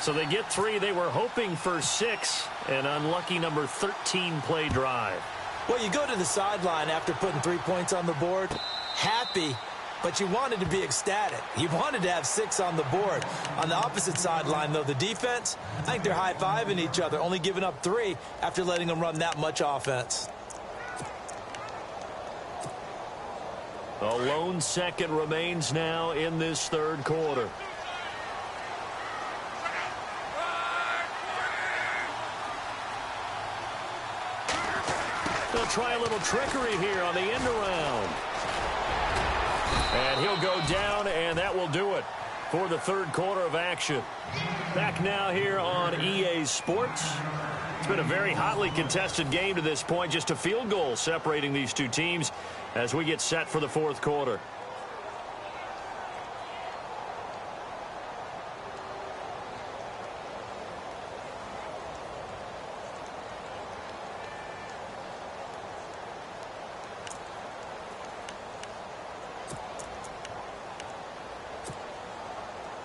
So they get 3. They were hoping for 6, an unlucky number 13 play drive. Well, you go to the sideline after putting 3 points on the board, happy, but you wanted to be ecstatic. You wanted to have 6 on the board. On the opposite sideline, though, the defense, I think they're high-fiving each other, only giving up 3 after letting them run that much offense. A lone second remains now in this 3rd quarter. They'll try a little trickery here on the end around. And he'll go down, and that will do it for the 3rd quarter of action. Back now here on EA Sports. It's been a very hotly contested game to this point. Just a field goal separating these 2 teams as we get set for the 4th quarter.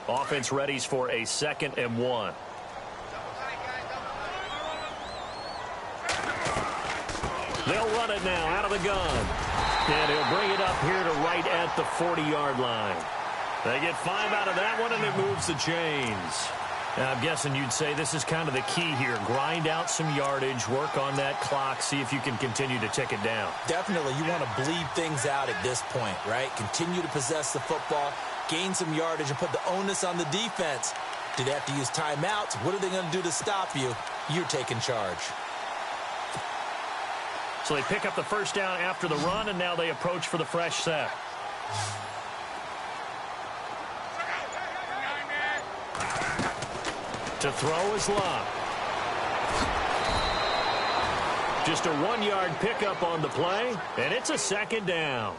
Offense readies for a 2nd and 1. They'll run it now out of the gun. And he'll bring it up here to right at the 40-yard line. They get 5 out of that one, and it moves the chains. Now, I'm guessing you'd say this is kind of the key here. Grind out some yardage, work on that clock, see if you can continue to tick it down. Definitely, you want to bleed things out at this point, right? Continue to possess the football, gain some yardage, and put the onus on the defense. Do they have to use timeouts? What are they going to do to stop you? You're taking charge. So they pick up the 1st down after the run, and now they approach for the fresh set. To throw is Locke. Just a 1-yard pickup on the play, and it's a 2nd down.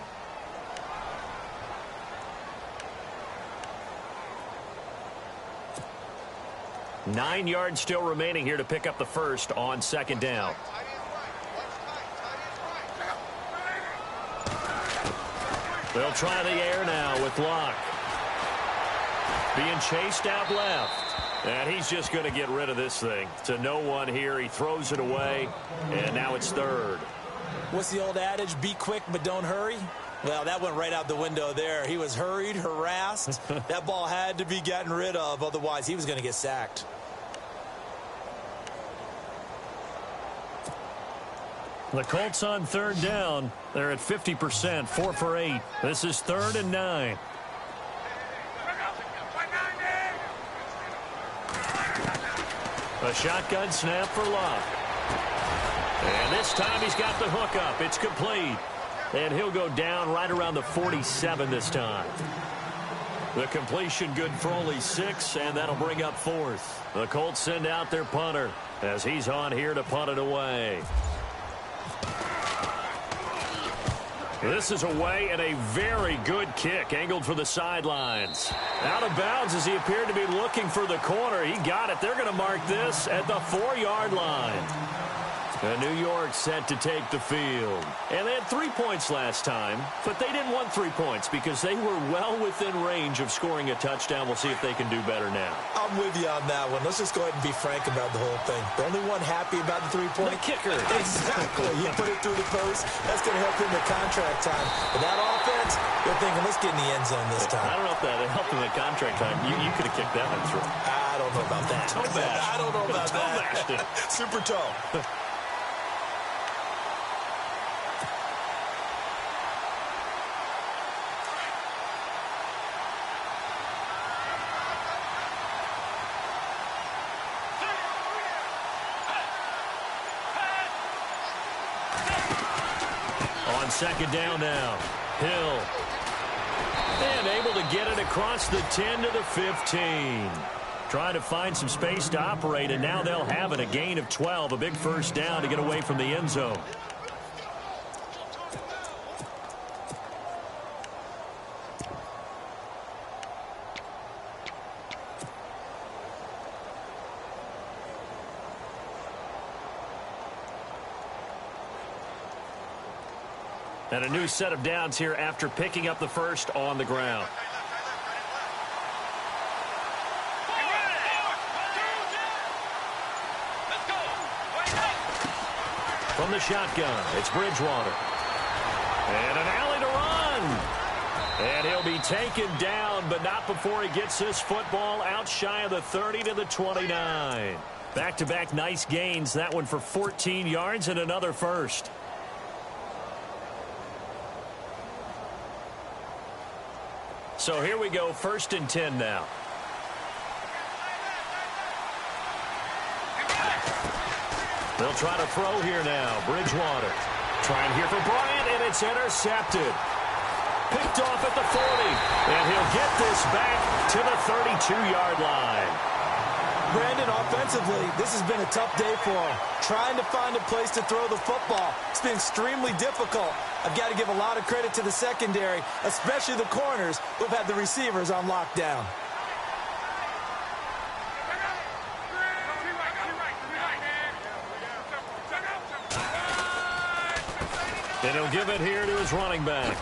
Nine yards still remaining here to pick up the 1st on 2nd down. They'll try the air now with Locke. Being chased out left. And he's just going to get rid of this thing. To no one here. He throws it away. And now it's 3rd. What's the old adage? Be quick, but don't hurry. Well, that went right out the window there. He was hurried, harassed. That ball had to be gotten rid of. Otherwise, he was going to get sacked. The Colts on 3rd down. They're at 50%, 4 for 8. This is 3rd and 9. A shotgun snap for Locke. And this time he's got the hook up. It's complete. And he'll go down right around the 47 this time. The completion good for only 6, and that'll bring up 4th. The Colts send out their punter as he's on here to punt it away. This is away and a very good kick angled for the sidelines. Out of bounds as he appeared to be looking for the corner. He got it. They're going to mark this at the 4-yard line. And New York set to take the field. And they had 3 points last time, but they didn't want 3 points because they were well within range of scoring a touchdown. We'll see if they can do better now. I'm with you on that one. Let's just go ahead and be frank about the whole thing. The only one happy about the 3-point? The kicker. Exactly. You put it through the post. That's going to help him in contract time. But that offense, they're thinking, let's get in the end zone this time. I don't know if that helped him at contract time. You could have kicked that one through. I don't know about that. Toe bash. I don't know about Toe that. bashed it. Super toe. On second down now, Hill. And able to get it across the 10 to the 15. Trying to find some space to operate, and now they'll have it. A gain of 12, a big first down to get away from the end zone. And a new set of downs here after picking up the first on the ground. From the shotgun, it's Bridgewater. And an alley to run. And he'll be taken down, but not before he gets this football out shy of the 30 to the 29. Back-to-back nice gains. That one for 14 yards and another first. So here we go, 1st and 10 now. They'll try to throw here now. Bridgewater trying here for Bryant, and it's intercepted. Picked off at the 40, and he'll get this back to the 32-yard line. Brandon, offensively, this has been a tough day for him. Trying to find a place to throw the football. It's been extremely difficult. I've got to give a lot of credit to the secondary, especially the corners who've had the receivers on lockdown. And he'll give it here to his running back.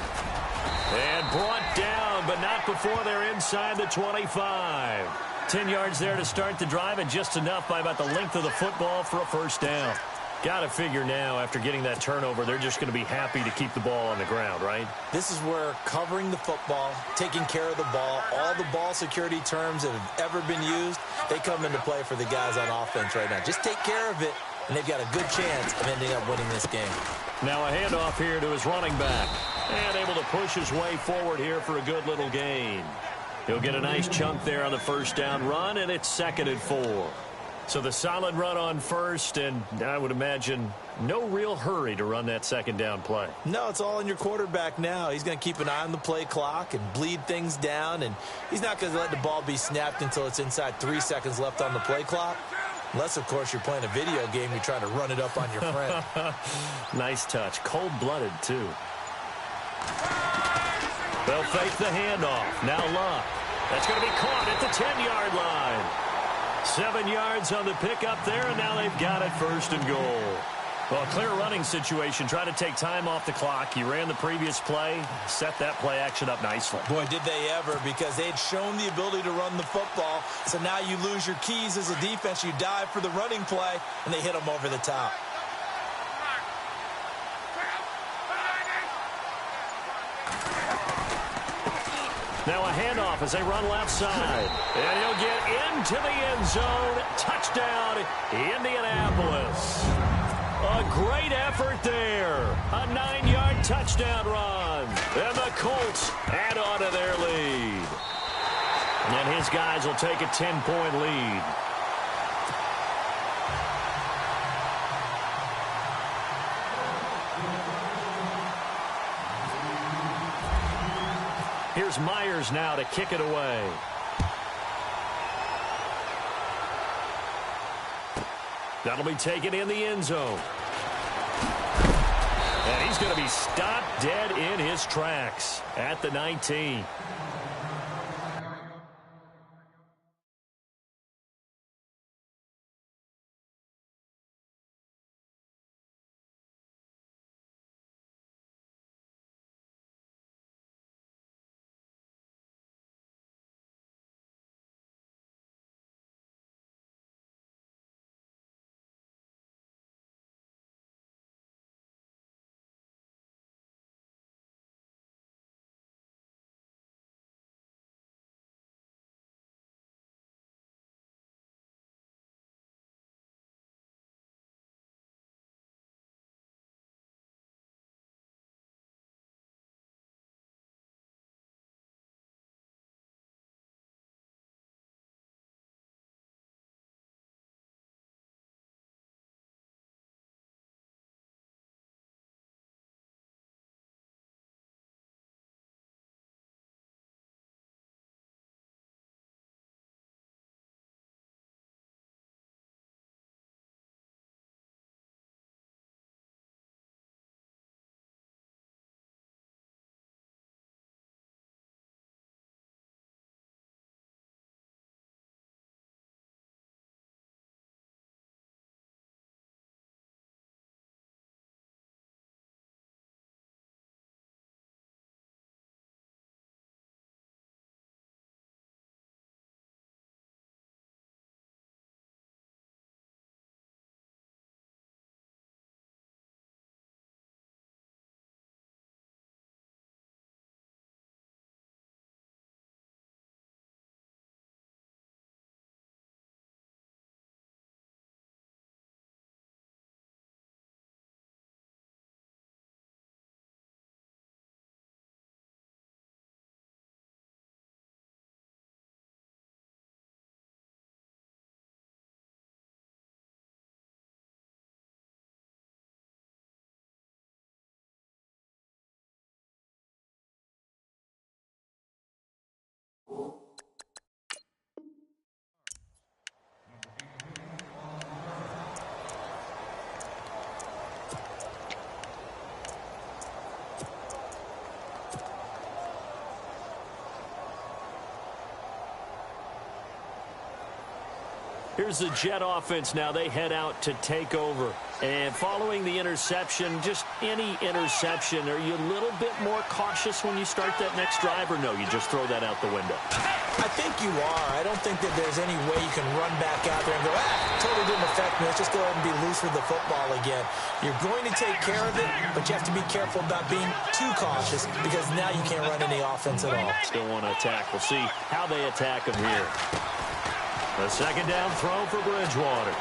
And brought down, but not before they're inside the 25. 10 yards there to start the drive, and just enough by about the length of the football for a first down. Got to figure now, after getting that turnover, they're just going to be happy to keep the ball on the ground, right? This is where covering the football, taking care of the ball, all the ball security terms that have ever been used, they come into play for the guys on offense right now. Just take care of it, and they've got a good chance of ending up winning this game. Now a handoff here to his running back. And able to push his way forward here for a good little gain. He'll get a nice chunk there on the first down run, and it's 2nd and 4. So the solid run on first, and I would imagine no real hurry to run that second down play. No, it's all in your quarterback now. He's going to keep an eye on the play clock and bleed things down, and he's not going to let the ball be snapped until it's inside 3 seconds left on the play clock. Unless, of course, you're playing a video game, you're trying to run it up on your friend. Nice touch. Cold-blooded, too. They'll fake the handoff. Now Luck. That's going to be caught at the 10-yard line. 7 yards on the pickup there, and now they've got it 1st and goal. Well, clear running situation. Try to take time off the clock. He ran the previous play, set that play action up nicely. Boy, did they ever, because they'd shown the ability to run the football. So now you lose your keys as a defense. You dive for the running play, and they hit them over the top. Now a handoff as they run left side. And he'll get into the end zone. Touchdown, Indianapolis. A great effort there. A 9-yard touchdown run. And the Colts add on to their lead. And his guys will take a 10-point lead. Raiders now to kick it away. That'll be taken in the end zone. And he's going to be stopped dead in his tracks at the 19. Here's the Jet offense now. They head out to take over. And following the interception, just any interception, are you a little bit more cautious when you start that next drive, or no, you just throw that out the window? I think you are. I don't think that there's any way you can run back out there and go, totally didn't affect me. Let's just go ahead and be loose with the football again. You're going to take care of it, but you have to be careful about being too cautious because now you can't run any offense at all. Still want to attack. We'll see how they attack them here. The second down throw for Bridgewater.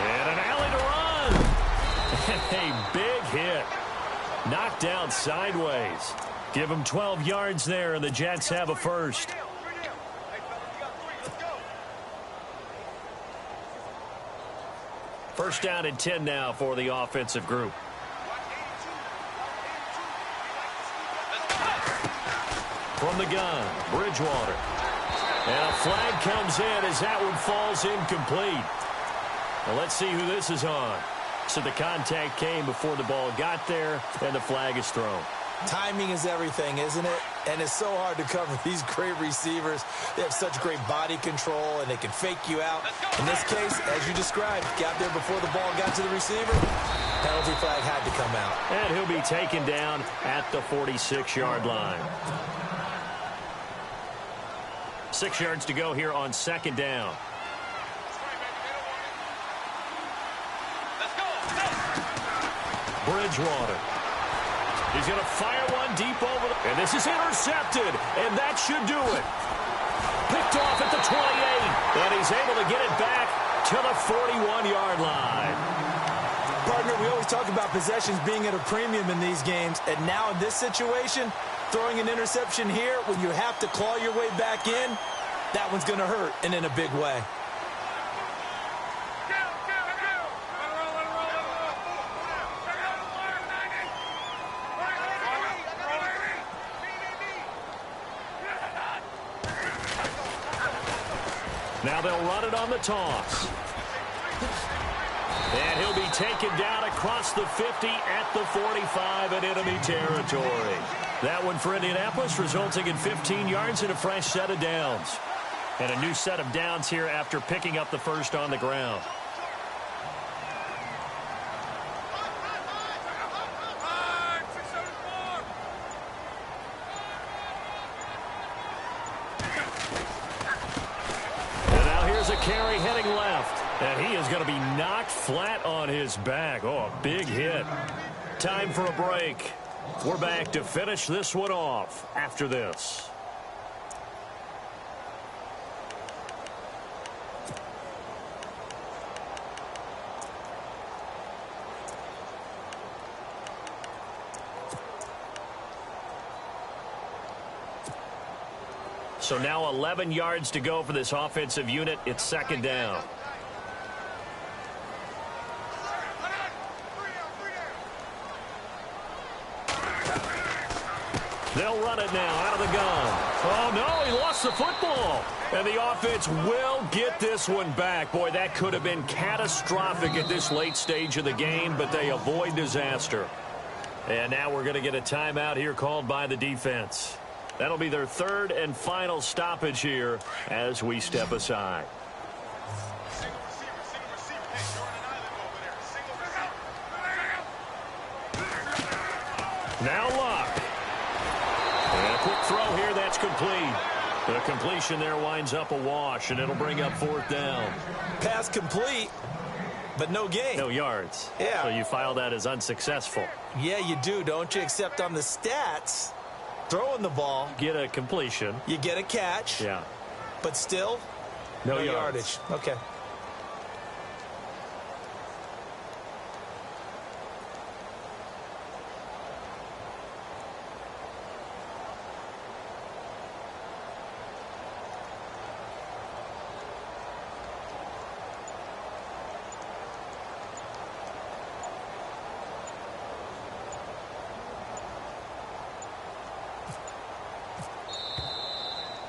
And an alley to run. A big hit. Knocked down sideways. Give them 12 yards there, and the Jets have a first. First down and 10 now for the offensive group. From the gun, Bridgewater. And a flag comes in as that one falls incomplete. Well, let's see who this is on. So the contact came before the ball got there, and the flag is thrown. Timing is everything, isn't it? And it's so hard to cover these great receivers. They have such great body control, and they can fake you out. In this case, as you described, got there before the ball got to the receiver. Penalty flag had to come out. And he'll be taken down at the 46-yard line. 6 yards to go here on second down. Bridgewater. He's going to fire one deep over the... And this is intercepted, and that should do it. Picked off at the 28, and he's able to get it back to the 41-yard line. Partner, we always talk about possessions being at a premium in these games, and now in this situation, throwing an interception here when you have to claw your way back in, that one's going to hurt, and in a big way. Now they'll run it on the toss. And he'll be taken down across the 50 at the 45 in enemy territory. That one for Indianapolis, resulting in 15 yards and a fresh set of downs. And a new set of downs here after picking up the first on the ground. And now here's a carry heading left. And he is going to be knocked flat on his back. Oh, a big hit. Time for a break. We're back to finish this one off after this. So now 11 yards to go for this offensive unit. It's second down. They'll run it now out of the gun. Oh, no, he lost the football. And the offense will get this one back. Boy, that could have been catastrophic at this late stage of the game, but they avoid disaster. And now we're going to get a timeout here called by the defense. That'll be their third and final stoppage here as we step aside. Now Luck. And a quick throw here, that's complete. The completion there winds up a wash, and it'll bring up fourth down. Pass complete, but no gain. No yards. Yeah. So you file that as unsuccessful. Yeah, you do, don't you? Except on the stats, throwing the ball. Get a completion. You get a catch. Yeah. But still, no yardage. Okay.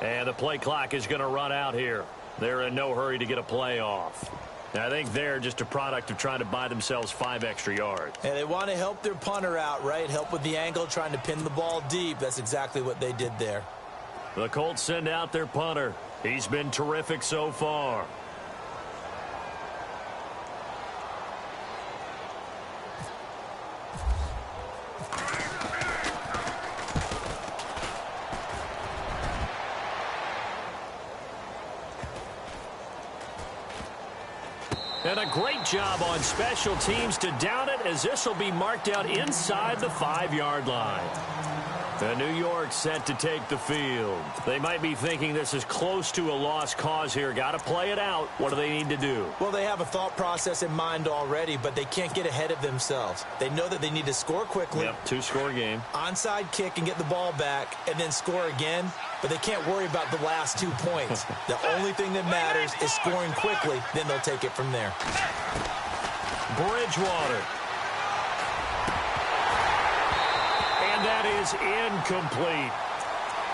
And the play clock is going to run out here. They're in no hurry to get a play off. I think they're just a product of trying to buy themselves 5 extra yards. And they want to help their punter out, right? Help with the angle, trying to pin the ball deep. That's exactly what they did there. The Colts send out their punter. He's been terrific so far. And a great job on special teams to down it, as this will be marked out inside the 5-yard line. The New York set to take the field. They might be thinking this is close to a lost cause here. Got to play it out. What do they need to do? Well, they have a thought process in mind already, but they can't get ahead of themselves. They know that they need to score quickly. Yep, 2-score game. Onside kick and get the ball back, and then score again. But they can't worry about the last 2 points. The only thing that matters is scoring quickly. Then they'll take it from there. Bridgewater. And that is incomplete.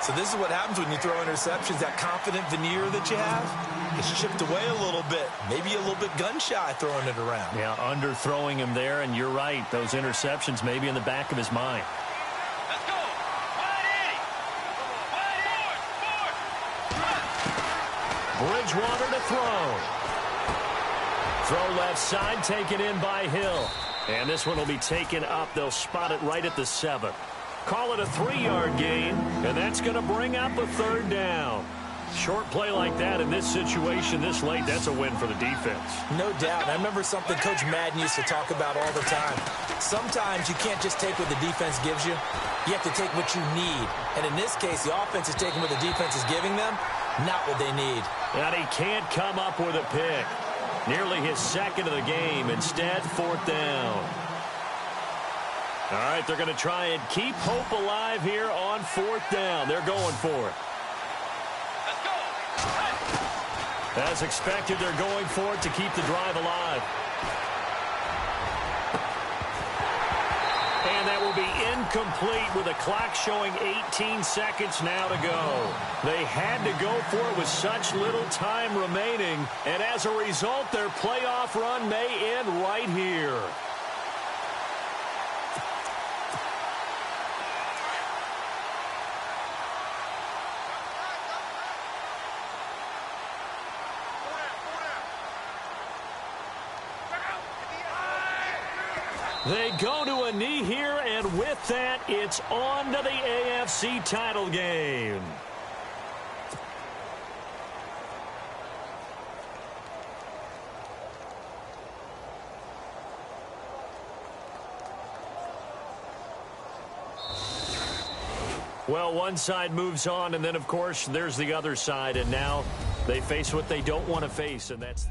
So this is what happens when you throw interceptions. That confident veneer that you have is chipped away a little bit. Maybe a little bit gun-shy throwing it around. Yeah, underthrowing him there, and you're right. Those interceptions may be in the back of his mind. Bridgewater to throw. Throw left side, taken in by Hill. And this one will be taken up. They'll spot it right at the 7. Call it a 3-yard gain, and that's going to bring up a third down. Short play like that in this situation this late, that's a win for the defense. No doubt. And I remember something Coach Madden used to talk about all the time. Sometimes you can't just take what the defense gives you. You have to take what you need. And in this case, the offense is taking what the defense is giving them, not what they need. And he can't come up with a pick. Nearly his second of the game. Instead, fourth down. All right, they're going to try and keep hope alive here on fourth down. They're going for it. Let's go. As expected, they're going for it to keep the drive alive. And that will be incomplete with a clock showing 18 seconds now to go. They had to go for it with such little time remaining, and as a result, their playoff run may end right here. They go to a knee here, and with that, it's on to the AFC title game. Well, one side moves on, and then, of course, there's the other side, and now they face what they don't want to face, and that's...